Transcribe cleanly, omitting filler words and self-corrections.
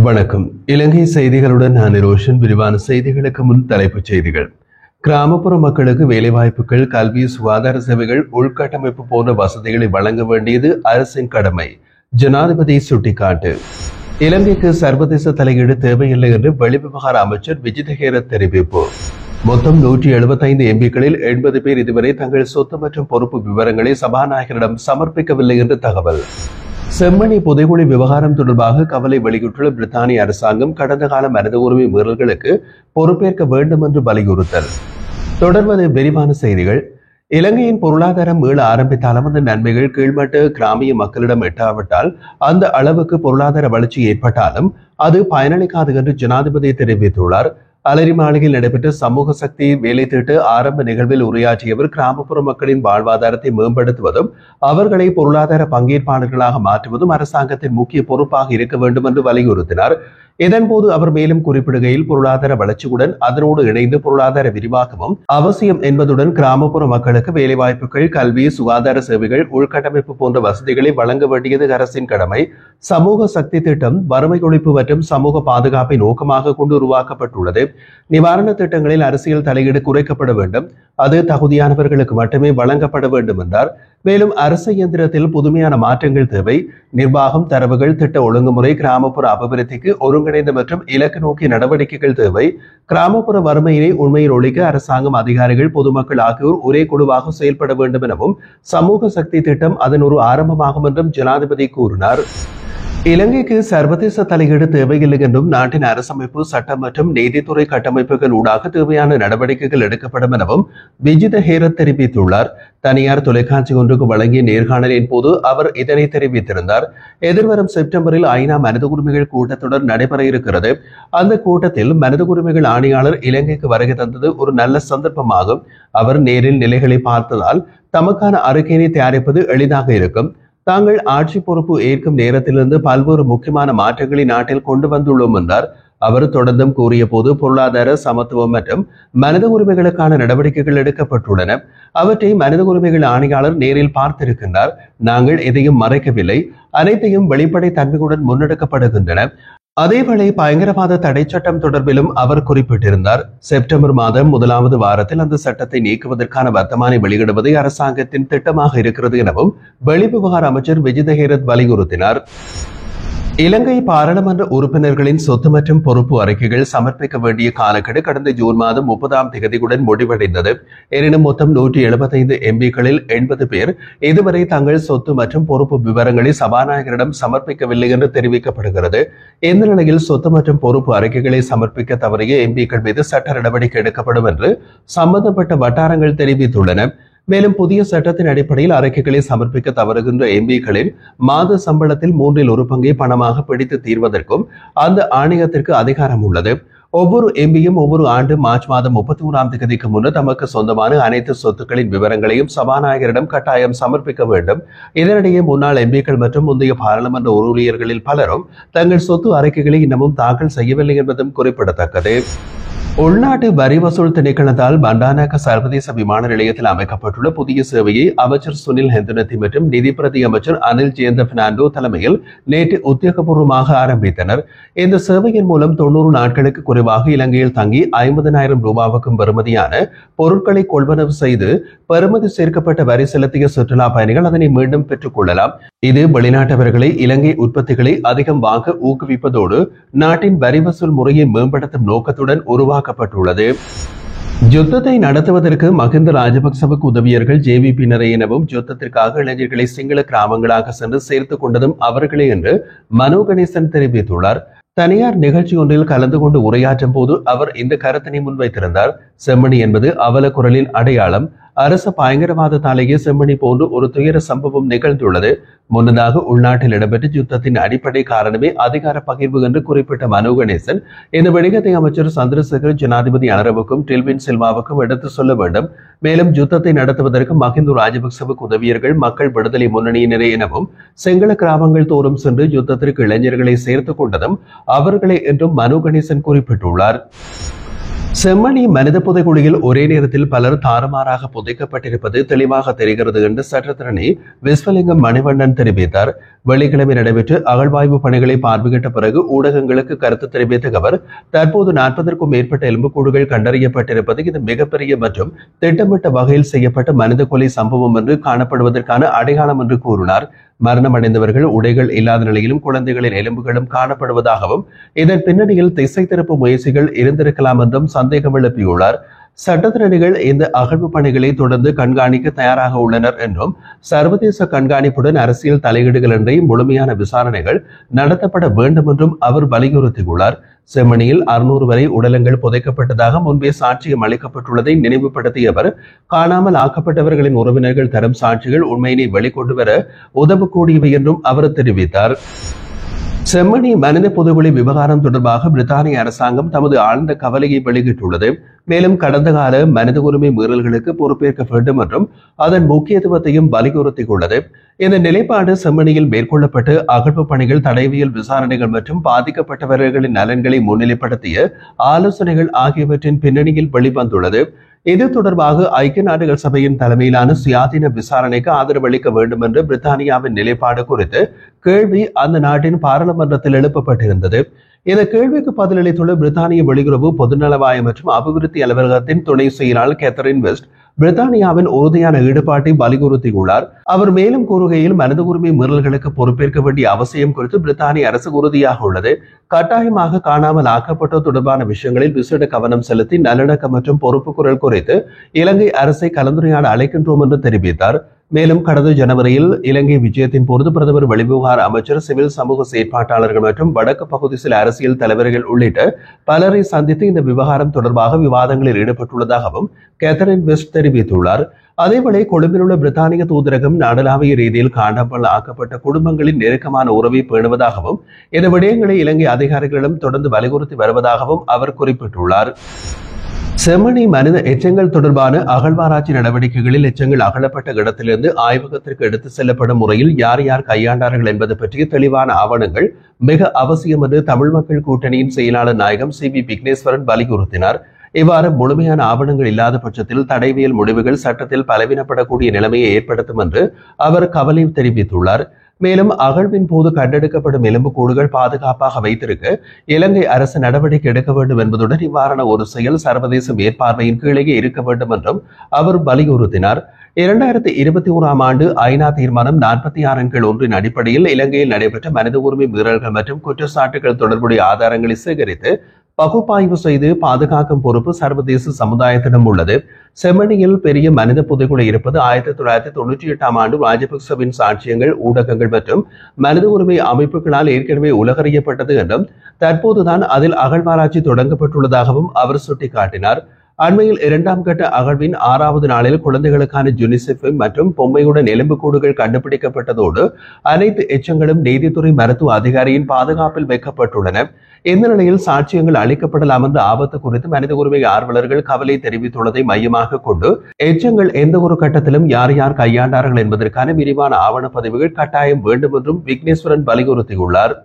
வணக்கம். இலங்கை செய்திகளுடன் நான் ரோஷன். விரிவான செய்திகளுக்கு முன் தலைப்புச் செய்திகள். கிராமப்புற மக்களுக்கு வேலைவாய்ப்புகள், கல்வி, சுகாதார சேவைகள், உள்கட்டமைப்பு போன்ற வசதிகளை வழங்க வேண்டியது அரசின் கடமை. ஜனாதிபதி சுட்டிக்காட்டு. இலங்கைக்கு சர்வதேச தலையீடு தேவையில்லை என்று வெளிவிவகார அமைச்சர் விஜித ஹேரத் தெரிவிப்பு. மொத்தம் 175 எம்பிக்களில் 80 பேர் இதுவரை தங்கள் சொத்து மற்றும் பொறுப்பு விவரங்களை சபாநாயகரிடம் சமர்ப்பிக்கவில்லை என்று தகவல். செம்மணி புதைகுழி விவகாரம் தொடர்பாக கவலை வெளியிட்டுள்ள பிரித்தானிய அரசாங்கம் கடந்த கால மனித உரிமை மீறல்களுக்கு பொறுப்பேற்க வேண்டும் என்று வலியுறுத்தல். தொடர்வது விரிவான செய்திகள். இலங்கையின் பொருளாதாரம் மீள ஆரம்பித்தாலும் அந்த நன்மைகள் கீழ்மட்ட கிராமிய மக்களிடம் எட்டாவிட்டால், அந்த அளவுக்கு பொருளாதார வளர்ச்சி ஏற்பட்டாலும் அது பயனளிக்காது என்று ஜனாதிபதி தெரிவித்துள்ளார். அலரி மாளிகையில் நடைபெற்ற சமூக சக்தி வேலை திட்ட ஆரம்ப நிகழ்வில் உரையாற்றியவர் கிராமப்புற மக்களின் வாழ்வாதாரத்தை மேம்படுத்துவதும் அவர்களை பொருளாதார பங்கேற்பாளர்களாக மாற்றுவதும் அரசாங்கத்தின் முக்கிய பொறுப்பாக இருக்க வேண்டும் என்று வலியுறுத்தினார். இதன்போது அவர் மேலும் குறிப்பிடுகையில், பொருளாதார வளர்ச்சியுடன் அதனோடு இணைந்து பொருளாதார விரிவாக்கமும் அவசியம் என்பதுடன் கிராமப்புற மக்களுக்கு வேலைவாய்ப்புகள், கல்வி, சுகாதார சேவைகள், உள்கட்டமைப்பு போன்ற வசதிகளை வழங்க வேண்டியது அரசின் கடமை. சமூக சக்தி திட்டம் வறுமை ஒழிப்பு மற்றும் சமூக பாதுகாப்பை நோக்கமாக கொண்டு உருவாக்கப்பட்டுள்ளது. நிவாரண திட்டங்களில் அரசியல் தலையீடு குறைக்கப்பட வேண்டும். அது தகுதியானவர்களுக்கு மட்டுமே வழங்கப்பட வேண்டும் என்றார். மேலும் அரசு இயந்திரத்தில் புதுமையான மாற்றங்கள் தேவை. நிர்வாகம், தரவுகள், திட்ட ஒழுங்குமுறை, கிராமப்புற அபிவிருத்திக்கு ஒருங்கிணைந்த மற்றும் இலக்கு நோக்கிய நடவடிக்கைகள் தேவை. கிராமப்புற வறுமையினை உண்மையில் ஒழிக்க அரசாங்கம், அதிகாரிகள், பொதுமக்கள் ஆகியோர் ஒரே குழுவாக செயல்பட வேண்டும் எனவும் சமூக சக்தி திட்டம் அதன் ஒரு ஆரம்பமாகும் என்றும் ஜனாதிபதி கூறினார். இலங்கைக்கு சர்வதேச தலையீடு தேவையில்லை என்றும் நாட்டின் அரசமைப்பு, சட்டம் மற்றும் நீதித்துறை கட்டமைப்புகள் ஊடாக தேவையான நடவடிக்கைகள் எடுக்கப்படும் எனவும் விஜித ஹேரத் தெரிவித்துள்ளார். தனியார் தொலைக்காட்சி ஒன்றுக்கு வழங்கிய நேர்காணலின் போது அவர் இதனை தெரிவித்திருந்தார். எதிர்வரும் செப்டம்பரில் ஐநா மனித உரிமைகள் கூட்டத்தொடர் நடைபெற இருக்கிறது. அந்த கூட்டத்தில் மனித உரிமைகள் ஆணையாளர் இலங்கைக்கு வருகை தந்தது ஒரு நல்ல சந்தர்ப்பமாகும். அவர் நேரில் நிலைகளை பார்த்ததால் தமக்கான அறிக்கையினை தயாரிப்பது எளிதாக இருக்கும். தாங்கள் ஆட்சி பொறுப்பு ஏற்கும் நேரத்திலிருந்து பல்வேறு முக்கியமான மாற்றங்களை நாட்டில் கொண்டு வந்துள்ளோம் என்றார். அவர் தொடர்ந்தும் கூறிய போது, பொருளாதார சமத்துவம் மற்றும் மனித உரிமைகளுக்கான நடவடிக்கைகள் எடுக்கப்பட்டுள்ளன. அவற்றை மனித உரிமைகள் ஆணையாளர் நேரில் பார்த்திருக்கின்றார். நாங்கள் எதையும் மறைக்கவில்லை. அனைத்தையும் வெளிப்படை தன்மையுடன் முன்னெடுக்கப்படுகின்றன. அதேவேளை பயங்கரவாத தடை சட்டம் தொடர்பிலும் அவர் குறிப்பிட்டிருந்தார். செப்டம்பர் மாதம் 1வது வாரத்தில் அந்த சட்டத்தை நீக்குவதற்கான வர்த்தமானி வெளியிடுவதை அரசாங்கத்தின் திட்டமாக இருக்கிறது எனவும் வெளிவிவகார அமைச்சர் விஜித ஹேரத் வலியுறுத்தினார். இலங்கை பாராளுமன்ற உறுப்பினர்களின் சொத்து மற்றும் பொறுப்பு அறிக்கைகள் சமர்ப்பிக்க வேண்டிய காலக்கெடு கடந்த ஜூன் மாதம் 30ஆம் தேதியுடன் முடிவடைந்தது. எனினும் மொத்தம் 175 எம்பிக்களில் 80 பேர் இதுவரை தங்கள் சொத்து மற்றும் பொறுப்பு விவரங்களை சபாநாயகரிடம் சமர்ப்பிக்கவில்லை என்று தெரிவிக்கப்படுகிறது. இந்த நிலையில் சொத்து மற்றும் பொறுப்பு அறிக்கைகளை சமர்ப்பிக்க தவறிய எம்பிக்கள் மீது சட்ட நடவடிக்கை எடுக்கப்படும் என்று சம்பந்தப்பட்ட வட்டாரங்கள் தெரிவித்துள்ளன. மேலும் புதிய சட்டத்தின் அடிப்படையில் அறிக்கைகளை சமர்ப்பிக்க தவறுகின்ற எம்பிக்களின் மாத சம்பளத்தில் 1/3 பங்கை பணமாக பிடித்து தீர்வதற்கும் அந்த ஆணையத்திற்கு அதிகாரம் உள்ளது. ஒவ்வொரு எம்பியும் ஒவ்வொரு ஆண்டு மார்ச் மாதம் 31ஆம் தேதிக்கு முன்னர் தமக்கு சொந்தமான அனைத்து சொத்துக்களின் விவரங்களையும் சபாநாயகரிடம் கட்டாயம் சமர்ப்பிக்க வேண்டும். இதனிடையே முன்னாள் எம்பிக்கள் மற்றும் முந்தைய பாராளுமன்ற ஊழியர்களில் பலரும் தங்கள் சொத்து அறிக்கைகளை இன்னமும் தாக்கல் செய்யவில்லை என்பதும் குறிப்பிடத்தக்கது. உள்நாட்டு வரி வசூல் திணைக்களத்தால் பண்டாநாயக்க சர்வதேச விமான நிலையத்தில் அமைக்கப்பட்டுள்ள புதிய சேவையை அமைச்சர் சுனில் ஹெந்துனத்தி மற்றும் நிதி பிரதி அமைச்சர் அனில் ஜெயந்த பெர்னாண்டோ தலைமையில் நேற்று உத்தியோகபூர்வமாக ஆரம்பித்தனர். இந்த சேவையின் மூலம் 90 நாட்களுக்கு குறைவாக இலங்கையில் தங்கி 50,000 ரூபாவுக்கும் பெறுமதியான பொருட்களை கொள்வனவு செய்து பெறுமதி சேர்க்கப்பட்ட வரி செலுத்திய சுற்றுலா பயணிகள் அதனை மீண்டும் பெற்றுக் கொள்ளலாம். இது வெளிநாட்டவர்களை இலங்கை உற்பத்திகளை அதிகம் வாங்க ஊக்குவிப்பதோடு நாட்டின் வரி வசூல் முறையை மேம்படுத்தும் நோக்கத்துடன் உருவாக்கப்பட்டுள்ளது. யுத்தத்தை நடத்துவதற்கு மஹிந்த ராஜபக்சவுக்கு உதவியர்கள் ஜேவிபியினரே எனவும் யுத்தத்திற்காக இளைஞர்களை சிங்கள கிராமங்களாக சென்று சேர்த்துக் கொண்டதும் அவர்களே என்று மனோ கணேசன் தெரிவித்துள்ளார். தனியார் நிகழ்ச்சி ஒன்றில் கலந்து கொண்டு உரையாற்றும் போது அவர் இந்த கருத்தினை முன்வைத்திருந்தார். செம்மணி என்பது அவல குரலின் அடையாளம். அரச பயங்கரவாதத்தாலேயே செம்மணி போன்று ஒரு துயர சம்பவம் நிகழ்ந்துள்ளது. முன்னதாக உள்நாட்டில் இடம்பெற்ற யுத்தத்தின் அடிப்படை காரணமே அதிகார பகிர்வு என்று குறிப்பிட்ட மனோ கணேசன், இந்த விடயத்தை அமைச்சர் சந்திரசேகர் ஜனாதிபதி அனரவுக்கும் டில்வின் சில்வாவுக்கும் எடுத்து சொல்ல வேண்டும். மேலும் யுத்தத்தை நடத்துவதற்கு மஹிந்த ராஜபக்சவுக்கு உதவியர்கள் மக்கள் விடுதலை முன்னணியினரே எனவும் சிங்கள கிராமங்கள் தோறும் சென்று யுத்தத்திற்கு இளைஞர்களை சேர்த்துக் கொண்டதும் அவர்களே என்றும் மனோ கணேசன் குறிப்பிட்டுள்ளார். செம்மணி மனித புதைகுழியில் ஒரே நேரத்தில் பலர் தாறுமாறாக புதைக்கப்பட்டிருப்பது தெளிவாக தெரிகிறது என்று சட்டத்தரணி விஸ்வலிங்கம் மணிவண்ணன் தெரிவித்தார். வெள்ளிக்கிழமை நடைபெற்ற அகழ்வாய்வு பணிகளை பார்வையிட்ட பிறகு ஊடகங்களுக்கு கருத்து தெரிவித்த அவர், தற்போது 40க்கும் மேற்பட்ட எலும்புக்கூடுகள் கண்டறியப்பட்டிருப்பது இது மிகப்பெரிய மற்றும் திட்டமிட்ட வகையில் செய்யப்பட்ட மனித கொலை சம்பவம் என்று காணப்படுவதற்கான அடையாளம் என்று கூறினார். மரணமடைந்தவர்கள் உடைகள் இல்லாத நிலையிலும் குழந்தைகளின் எலும்புகளும் காணப்படுவதாகவும் இதன் பின்னணியில் திசை திருப்பு முயற்சிகள் இருந்திருக்கலாம் என்றும் சந்தேகம் எழுப்பியுள்ளார். சட்டத்திறனிகள் இந்த அகழ்வு பணிகளை தொடர்ந்து கண்காணிக்க தயாராக உள்ளனர் என்றும் சர்வதேச கண்காணிப்புடன் அரசியல் தலையீடுகள் இன்றி முழுமையான விசாரணைகள் நடத்தப்பட வேண்டும் என்றும் அவர் வலியுறுத்தியுள்ளார். செம்மணியில் 600 வரை உடலங்கள் புதைக்கப்பட்டதாக முன்பே சாட்சியம் அளிக்கப்பட்டுள்ளதை நினைவுபடுத்திய அவர், காணாமல் ஆக்கப்பட்டவர்களின் உறவினர்கள் தரும் சாட்சிகள் உண்மையினை வெளிக்கொண்டு வர உதவக்கூடியவை என்றும் அவர் தெரிவித்தார். செம்மணி மனித புதைகுழி விவகாரம் தொடர்பாக பிரித்தானிய அரசாங்கம் தமது ஆழ்ந்த கவலையை வெளியிட்டுள்ளது. மேலும் கடந்த கால மனித உரிமை மீறல்களுக்கு பொறுப்பேற்க வேண்டும் என்றும் அதன் முக்கியத்துவத்தையும் வலியுறுத்தியுள்ளது. இந்த நிலைப்பாடு செம்மணியில் மேற்கொள்ளப்பட்டு அகழ்வு பணிகள், தடயவியல் விசாரணைகள் மற்றும் பாதிக்கப்பட்டவர்களின் நலன்களை முன்னிலைப்படுத்திய ஆலோசனைகள் ஆகியவற்றின் பின்னணியில் வெளிவந்துள்ளது. இது தொடர்பாக ஐக்கிய நாடுகள் சபையின் தலைமையிலான சுயாதீன விசாரணைக்கு ஆதரவு அளிக்க வேண்டும் என்று பிரித்தானியாவின் நிலைப்பாடு குறித்து கேள்வி அந்த நாட்டின் பாராளுமன்றத்தில் எழுப்பப்பட்டிருந்தது. இந்த கேள்விக்கு பதிலளித்துள்ள பிரித்தானிய வெளியுறவு, பொதுநலவாய மற்றும் அபிவிருத்தி அலுவலகத்தின் துணை செயலாளர் கேத்தரின் வெஸ்ட் பிரித்தானியாவின் உறுதியான ஈடுபாட்டை வலியுறுத்தியுள்ளார். அவர் மேலும் கூறுகையில், மனித உரிமை மீறல்களுக்கு பொறுப்பேற்க வேண்டிய அவசியம் குறித்து பிரித்தானிய அரசு உறுதியாக உள்ளது. கட்டாயமாக காணாமல் ஆக்கப்பட்டோர் தொடர்பான விஷயங்களில் விசேட கவனம் செலுத்தி நல்லிணக்கம் மற்றும் பொறுப்பு குரல் குறித்து இலங்கை அரசை கலந்துரையாட அழைக்கின்றோம் என்று தெரிவித்தார். மேலும் கடந்த ஜனவரியில் இலங்கை விஜயத்தின் போது பிரதமர், வெளிவிவகார அமைச்சர், சிவில் சமூக செயற்பாட்டாளர்கள் மற்றும் வடக்கு பகுதி சில அரசியல் தலைவர்கள் உள்ளிட்ட பலரை சந்தித்து இந்த விவகாரம் தொடர்பாக விவாதங்களில் ஈடுபட்டுள்ளதாகவும் கேத்தரின் வெஸ்ட் தெரிவித்துள்ளார். அதேவேளை கொழும்பில் உள்ள பிரித்தானிய தூதரகம் நாடளாவிய ரீதியில் காணாமல் ஆக்கப்பட்ட குடும்பங்களின் நெருக்கமான உறவை பேணுவதாகவும் இந்த விடயங்களை இலங்கை அதிகாரிகளிடம் தொடர்ந்து வலியுறுத்தி வருவதாகவும் அவர் குறிப்பிட்டுள்ளார். செம்மணி மனித எச்சங்கள் தொடர்பான அகழ்வாராய்ச்சி நடவடிக்கைகளில் எச்சங்கள் அகழப்பட்ட இடத்திலிருந்து ஆய்வகத்திற்கு எடுத்து செல்லப்படும் முறையில் யார் யார் கையாண்டார்கள் என்பது பற்றிய தெளிவான ஆவணங்கள் மிக அவசியம் என்று தமிழ் மக்கள் கூட்டணியின் செயலாளர் நாயகம் சி.வி. விக்னேஸ்வரன் வலியுறுத்தினார். இவ்வாறு முழுமையான ஆவணங்கள் இல்லாத பட்சத்தில் தடயவியல் முடிவுகள் சட்டத்தில் பலவீனப்படக்கூடிய நிலைமையை ஏற்படுத்தும் என்று அவர் கவலை தெரிவித்துள்ளார். மேலும் அகழ்வின் போது கண்டெடுக்கப்படும் எலும்புக்கூடுகள் பாதுகாப்பாக வைத்திருக்க இலங்கை அரசு நடவடிக்கை எடுக்க வேண்டும் என்பதுடன் இவ்வாறான ஒரு செயல் சர்வதேச மேற்பார்வையின் கீழே இருக்க வேண்டும் என்றும் அவர் வலியுறுத்தினார். 2021ஆம் ஆண்டு ஐநா தீர்மானம் 46 அடிப்படையில் இலங்கையில் நடைபெற்ற மனித உரிமை மீறல்கள் மற்றும் குற்றச்சாட்டுகள் தொடர்புடைய ஆதாரங்களை சேகரித்து பகுப்பாய்வு செய்து பாதுகாக்கும் பொறுப்பு சர்வதேச சமுதாயத்திடம் உள்ளது. செம்மணியில் பெரிய மனித புதைகுழி இருப்பது 1998ஆம் ஆண்டு ராஜபக்சவின் சாட்சியங்கள், ஊடகங்கள் மற்றும் மனித உரிமை அமைப்புகளால் ஏற்கனவே உலகறியப்பட்டது என்றும் தற்போதுதான் அதில் அகழ்வாராய்ச்சி தொடங்கப்பட்டுள்ளதாகவும் அவர் சுட்டிக்காட்டினார். அண்மையில் 2ஆம் கட்ட அகழ்வின் 6வது நாளில் குழந்தைகளுக்கான யுனிசெஃப் மற்றும் பொம்மையுடன் எலும்புக்கூடுகள் கண்டுபிடிக்கப்பட்டதோடு அனைத்து எச்சங்களும் நீதித்துறை மருத்துவ அதிகாரியின் பாதுகாப்பில் வைக்கப்பட்டுள்ளன. இந்த நிலையில் சாட்சியங்கள் அளிக்கப்படலாம் என்ற ஆபத்து குறித்து மனித உரிமை ஆர்வலர்கள் கவலை தெரிவித்துள்ளதை மையமாக கொண்டு எச்சங்கள் எந்த ஒரு கட்டத்திலும் யார் யார் கையாண்டார்கள் என்பதற்கான விரிவான ஆவண பதிவுகள் கட்டாயம் வேண்டும் என்றும் விக்னேஸ்வரன் வலியுறுத்தியுள்ளார்.